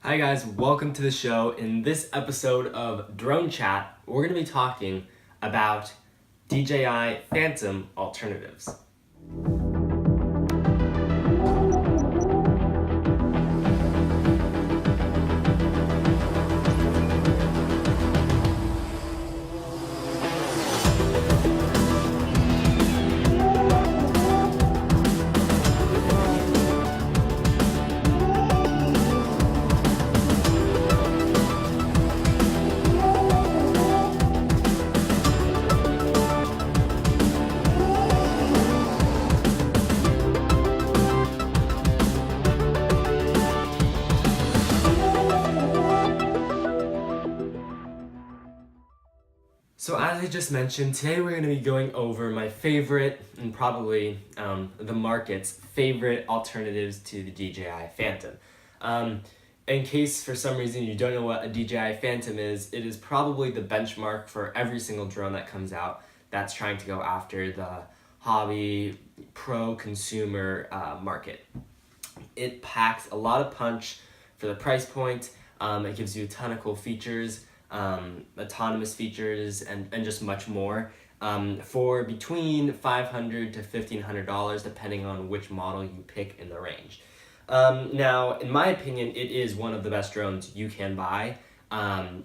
Hi guys, welcome to the show. In this episode of Drone Chat, we're going to be talking about DJI Phantom alternatives. So as I just mentioned, today we're going to be going over my favorite and probably the market's favorite alternatives to the DJI Phantom. In case for some reason you don't know what a DJI Phantom is, it is probably the benchmark for every single drone that comes out that's trying to go after the hobby pro consumer market. It packs a lot of punch for the price point. It gives you a ton of cool features. Autonomous features, and just much more for between $500 to $1,500 depending on which model you pick in the range. Now, in my opinion, it is one of the best drones you can buy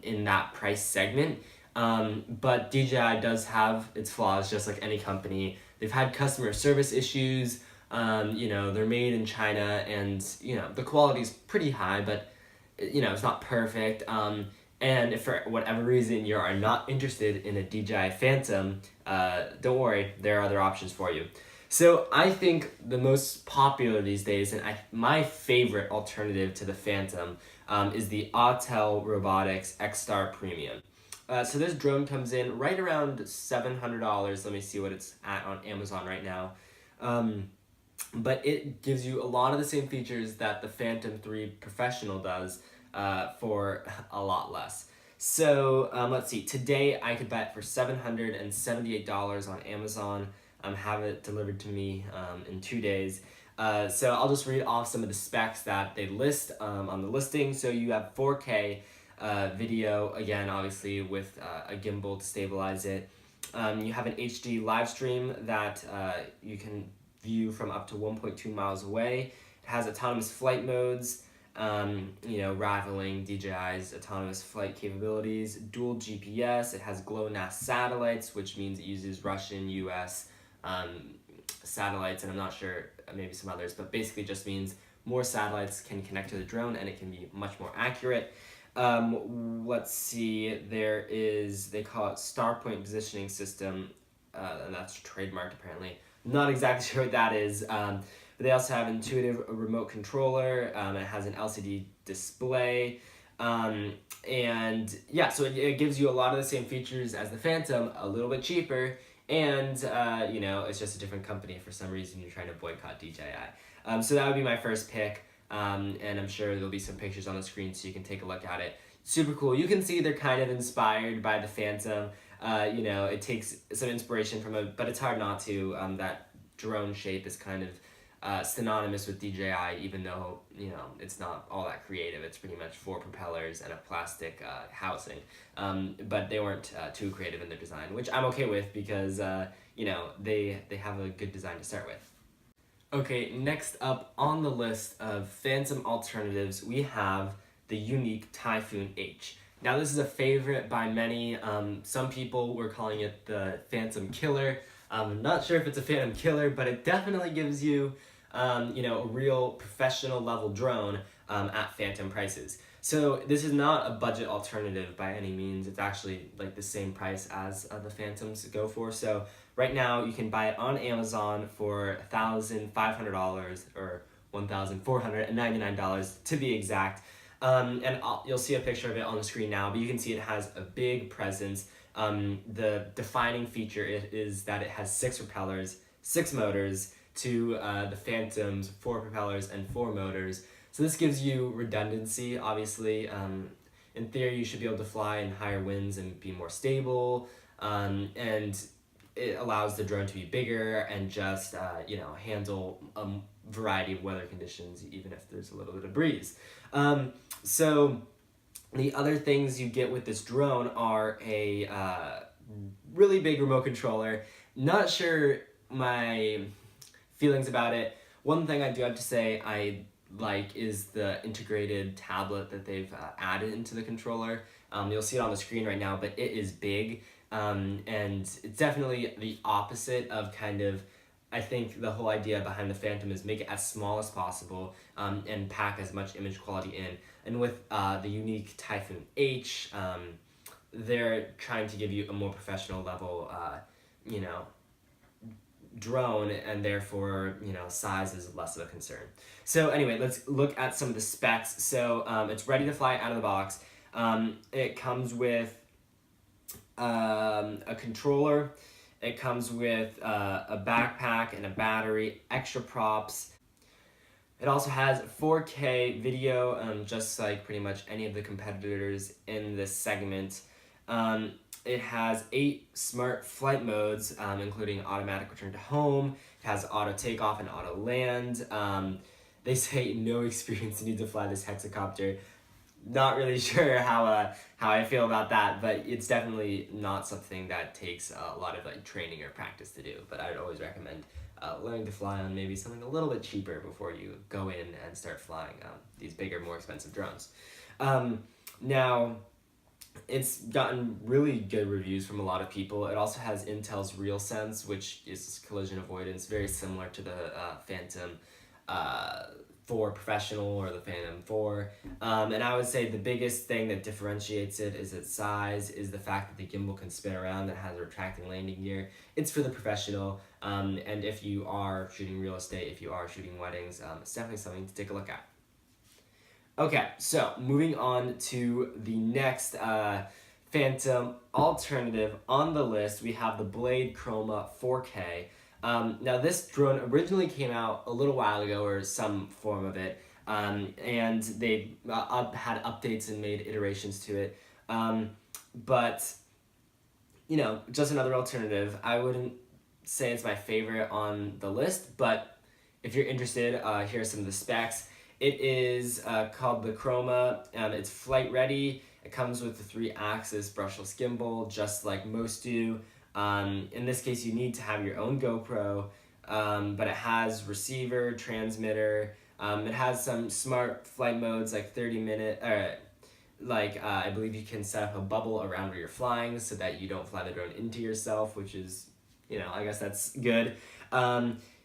in that price segment, but DJI does have its flaws just like any company. They've had customer service issues. They're made in China, and the quality is pretty high, but it's not perfect. And if for whatever reason you are not interested in a DJI Phantom, don't worry, there are other options for you. So I think the most popular these days, and my favorite alternative to the Phantom, is the Autel Robotics X-Star Premium. So this drone comes in right around $700. Let me see what it's at on Amazon right now. But it gives you a lot of the same features that the Phantom 3 Professional does, for a lot less. So let's see, today I could buy it for $778 on Amazon, have it delivered to me in 2 days. So I'll just read off some of the specs that they list on the listing. So you have 4K video, again obviously with a gimbal to stabilize it. You have an HD live stream that you can view from up to 1.2 miles away. It has autonomous flight modes, rivaling DJI's autonomous flight capabilities, dual GPS. It has GLONASS satellites, which means it uses Russian, US satellites, and I'm not sure, maybe some others, but basically just means more satellites can connect to the drone and it can be much more accurate. Let's see, they call it Starpoint Positioning System, and that's trademarked apparently. Not exactly sure what that is. But they also have intuitive remote controller. It has an LCD display. So it gives you a lot of the same features as the Phantom, a little bit cheaper, and it's just a different company. For some reason you're trying to boycott DJI. So that would be my first pick, and I'm sure there'll be some pictures on the screen so you can take a look at it. Super cool. You can see they're kind of inspired by the Phantom. It takes some inspiration from it, but it's hard not to. That drone shape is kind of synonymous with DJI, even though it's not all that creative. It's pretty much 4 propellers and a plastic housing, but they weren't too creative in their design, which I'm okay with because they have a good design to start with. Okay, next up on the list of Phantom alternatives, we have the Yuneec Typhoon H. Now this is a favorite by many. Some people were calling it the Phantom Killer. I'm not sure if it's a Phantom Killer, but it definitely gives you a real professional level drone at Phantom prices. So this is not a budget alternative by any means. It's actually like the same price as the Phantoms go for. So right now you can buy it on Amazon for $1,500 or $1,499 to be exact. You'll see a picture of it on the screen now, but you can see it has a big presence. The defining feature is that it has 6 propellers, 6 motors, to the Phantom's 4 propellers and 4 motors. So this gives you redundancy, obviously. In theory, you should be able to fly in higher winds and be more stable, and it allows the drone to be bigger and just handle a variety of weather conditions, even if there's a little bit of breeze. So the other things you get with this drone are a really big remote controller. Not sure my feelings about it. One thing I do have to say I like is the integrated tablet that they've added into the controller. You'll see it on the screen right now, but it is big, and it's definitely the opposite of kind of, I think the whole idea behind the Phantom is make it as small as possible, and pack as much image quality in. And with the Yuneec Typhoon H, they're trying to give you a more professional level, you know, drone, and therefore, you know, size is less of a concern. So anyway, let's look at some of the specs. So it's ready to fly out of the box. It comes with a controller. It comes with a backpack and a battery, extra props. It also has 4K video, just like pretty much any of the competitors in this segment. It has 8 smart flight modes, including automatic return to home. It has auto takeoff and auto land. They say no experience need to fly this hexacopter. Not really sure how I feel about that, but it's definitely not something that takes a lot of like training or practice to do. But I'd always recommend learning to fly on maybe something a little bit cheaper before you go in and start flying these bigger, more expensive drones. Now, it's gotten really good reviews from a lot of people. It also has Intel's RealSense, which is collision avoidance, very similar to the Phantom 4 Professional or the Phantom 4. And I would say the biggest thing that differentiates it is its size, is the fact that the gimbal can spin around, that has a retracting landing gear. It's for the professional, and if you are shooting real estate, if you are shooting weddings, it's definitely something to take a look at. Okay, so moving on to the next Phantom alternative on the list, we have the Blade Chroma 4K. Now this drone originally came out a little while ago, or some form of it, and they had updates and made iterations to it. But, you know, just another alternative. I wouldn't say it's my favorite on the list, but if you're interested, here are some of the specs. It is called the Chroma. It's flight ready. It comes with the 3-axis brushless gimbal, just like most do. In this case, you need to have your own GoPro, but it has receiver, transmitter. It has some smart flight modes like 30-minute, I believe you can set up a bubble around where you're flying so that you don't fly the drone into yourself, which is, you know, I guess that's good.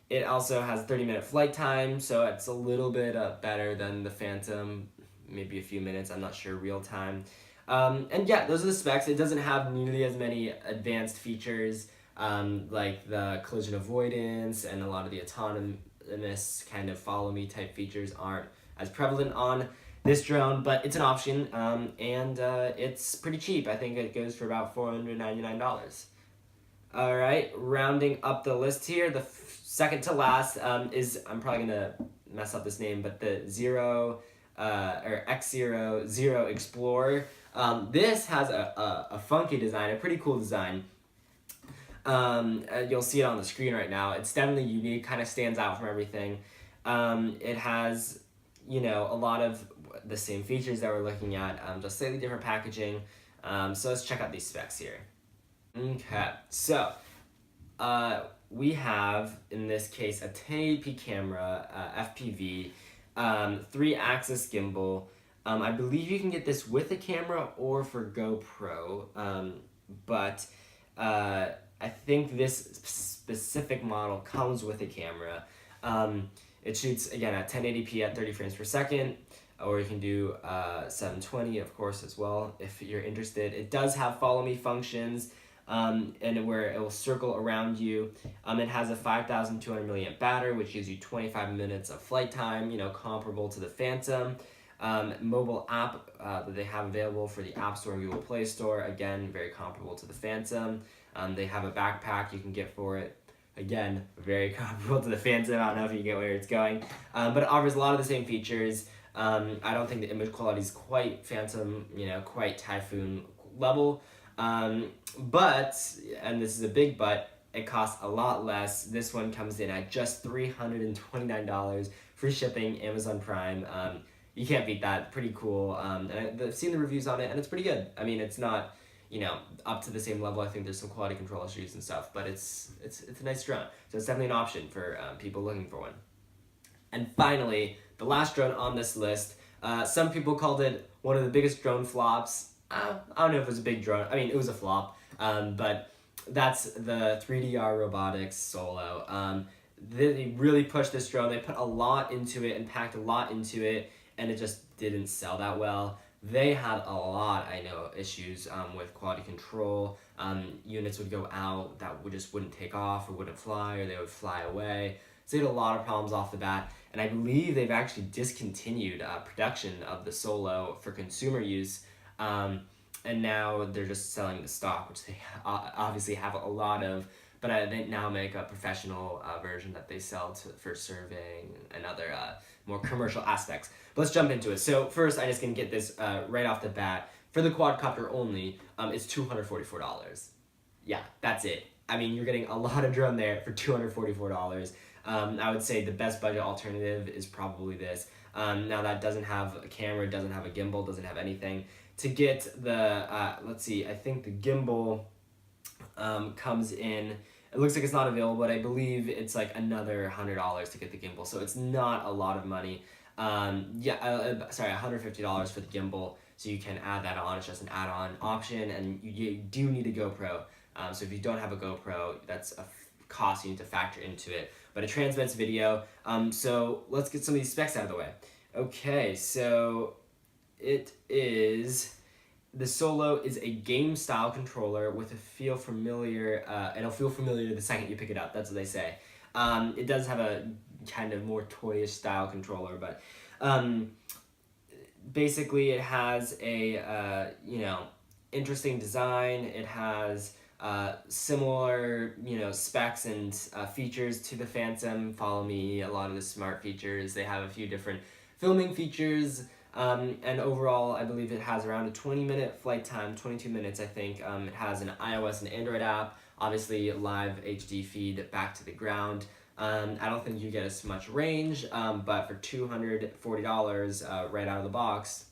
It also has 30-minute flight time, so it's a little bit better than the Phantom, maybe a few minutes, I'm not sure, real time. And yeah, those are the specs. It doesn't have nearly as many advanced features, like the collision avoidance, and a lot of the autonomous kind of follow me type features aren't as prevalent on this drone, but it's an option, and it's pretty cheap. I think it goes for about $499. All right, rounding up the list here, the second to last is, I'm probably gonna mess up this name, but the X0 Explorer. This has a funky design, a pretty cool design. You'll see it on the screen right now. It's definitely unique, kind of stands out from everything. It has, you know, a lot of the same features that we're looking at, just slightly different packaging. So let's check out these specs here. Okay, so we have, in this case, a 1080p camera, FPV, 3-axis gimbal. I believe you can get this with a camera or for GoPro, but I think this specific model comes with a camera. It shoots, again, at 1080p at 30 frames per second, or you can do 720, of course, as well, if you're interested. It does have follow me functions, and where it will circle around you. It has a 5,200 milliamp battery, which gives you 25 minutes of flight time, you know, comparable to the Phantom. Mobile app that they have available for the App Store and Google Play Store, again, very comparable to the Phantom. They have a backpack you can get for it. Again, very comparable to the Phantom. I don't know if you get where it's going, but it offers a lot of the same features. I don't think the image quality is quite Phantom, you know, quite Typhoon level. But, and this is a big but, it costs a lot less. This one comes in at just $329, free shipping, Amazon Prime. you can't beat that. Pretty cool. And I've seen the reviews on it, and it's pretty good. I mean, it's not, you know, up to the same level. I think there's some quality control issues and stuff, but it's a nice drone. So it's definitely an option for people looking for one. And finally, the last drone on this list, some people called it one of the biggest drone flops. I don't know if it was a big drone. I mean, it was a flop, but that's the 3DR Robotics Solo. They really pushed this drone. They put a lot into it and packed a lot into it, and it just didn't sell that well. They had a lot, I know, issues with quality control. Units would go out that just wouldn't take off or wouldn't fly, or they would fly away. So they had a lot of problems off the bat, and I believe they've actually discontinued production of the Solo for consumer use, and now they're just selling the stock, which they obviously have a lot of, but they now make a professional version that they sell for surveying and other more commercial aspects. But let's jump into it. So first, I'm just going to get this right off the bat. For the quadcopter only, it's $244. Yeah, that's it. I mean, you're getting a lot of drone there for $244. I would say the best budget alternative is probably this. Now that doesn't have a camera, doesn't have a gimbal, doesn't have anything. To get the, let's see, I think the gimbal comes in, it looks like it's not available, but I believe it's like another $100 to get the gimbal. So it's not a lot of money. Sorry, $150 for the gimbal. So you can add that on. It's just an add-on option, and you do need a GoPro. So if you don't have a GoPro, that's a cost you need to factor into it. But it transmits video. So let's get some of these specs out of the way. Okay, so it is, the Solo is a game-style controller with a feel familiar, and it'll feel familiar the second you pick it up. That's what they say. It does have a kind of more toyish style controller, but basically it has a interesting design. It has similar specs and features to the Phantom. Follow me, a lot of the smart features. They have a few different filming features, and overall I believe it has around a 20-minute flight time, 22 minutes I think. It has an iOS and Android app, obviously live HD feed back to the ground. I don't think you get as much range, but for $240 right out of the box,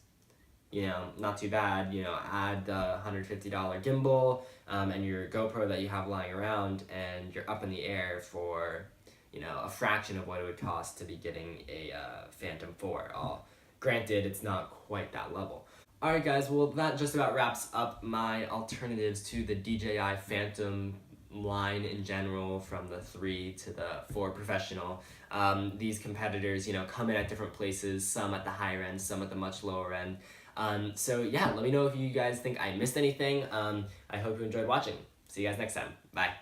not too bad. Add the $150 gimbal and your GoPro that you have lying around, and you're up in the air for a fraction of what it would cost to be getting a Phantom 4. Granted, it's not quite that level. Alright guys, well that just about wraps up my alternatives to the DJI Phantom line in general, from the 3 to the 4 professional. These competitors, come in at different places, some at the higher end, some at the much lower end. So yeah, let me know if you guys think I missed anything. I hope you enjoyed watching. See you guys next time. Bye.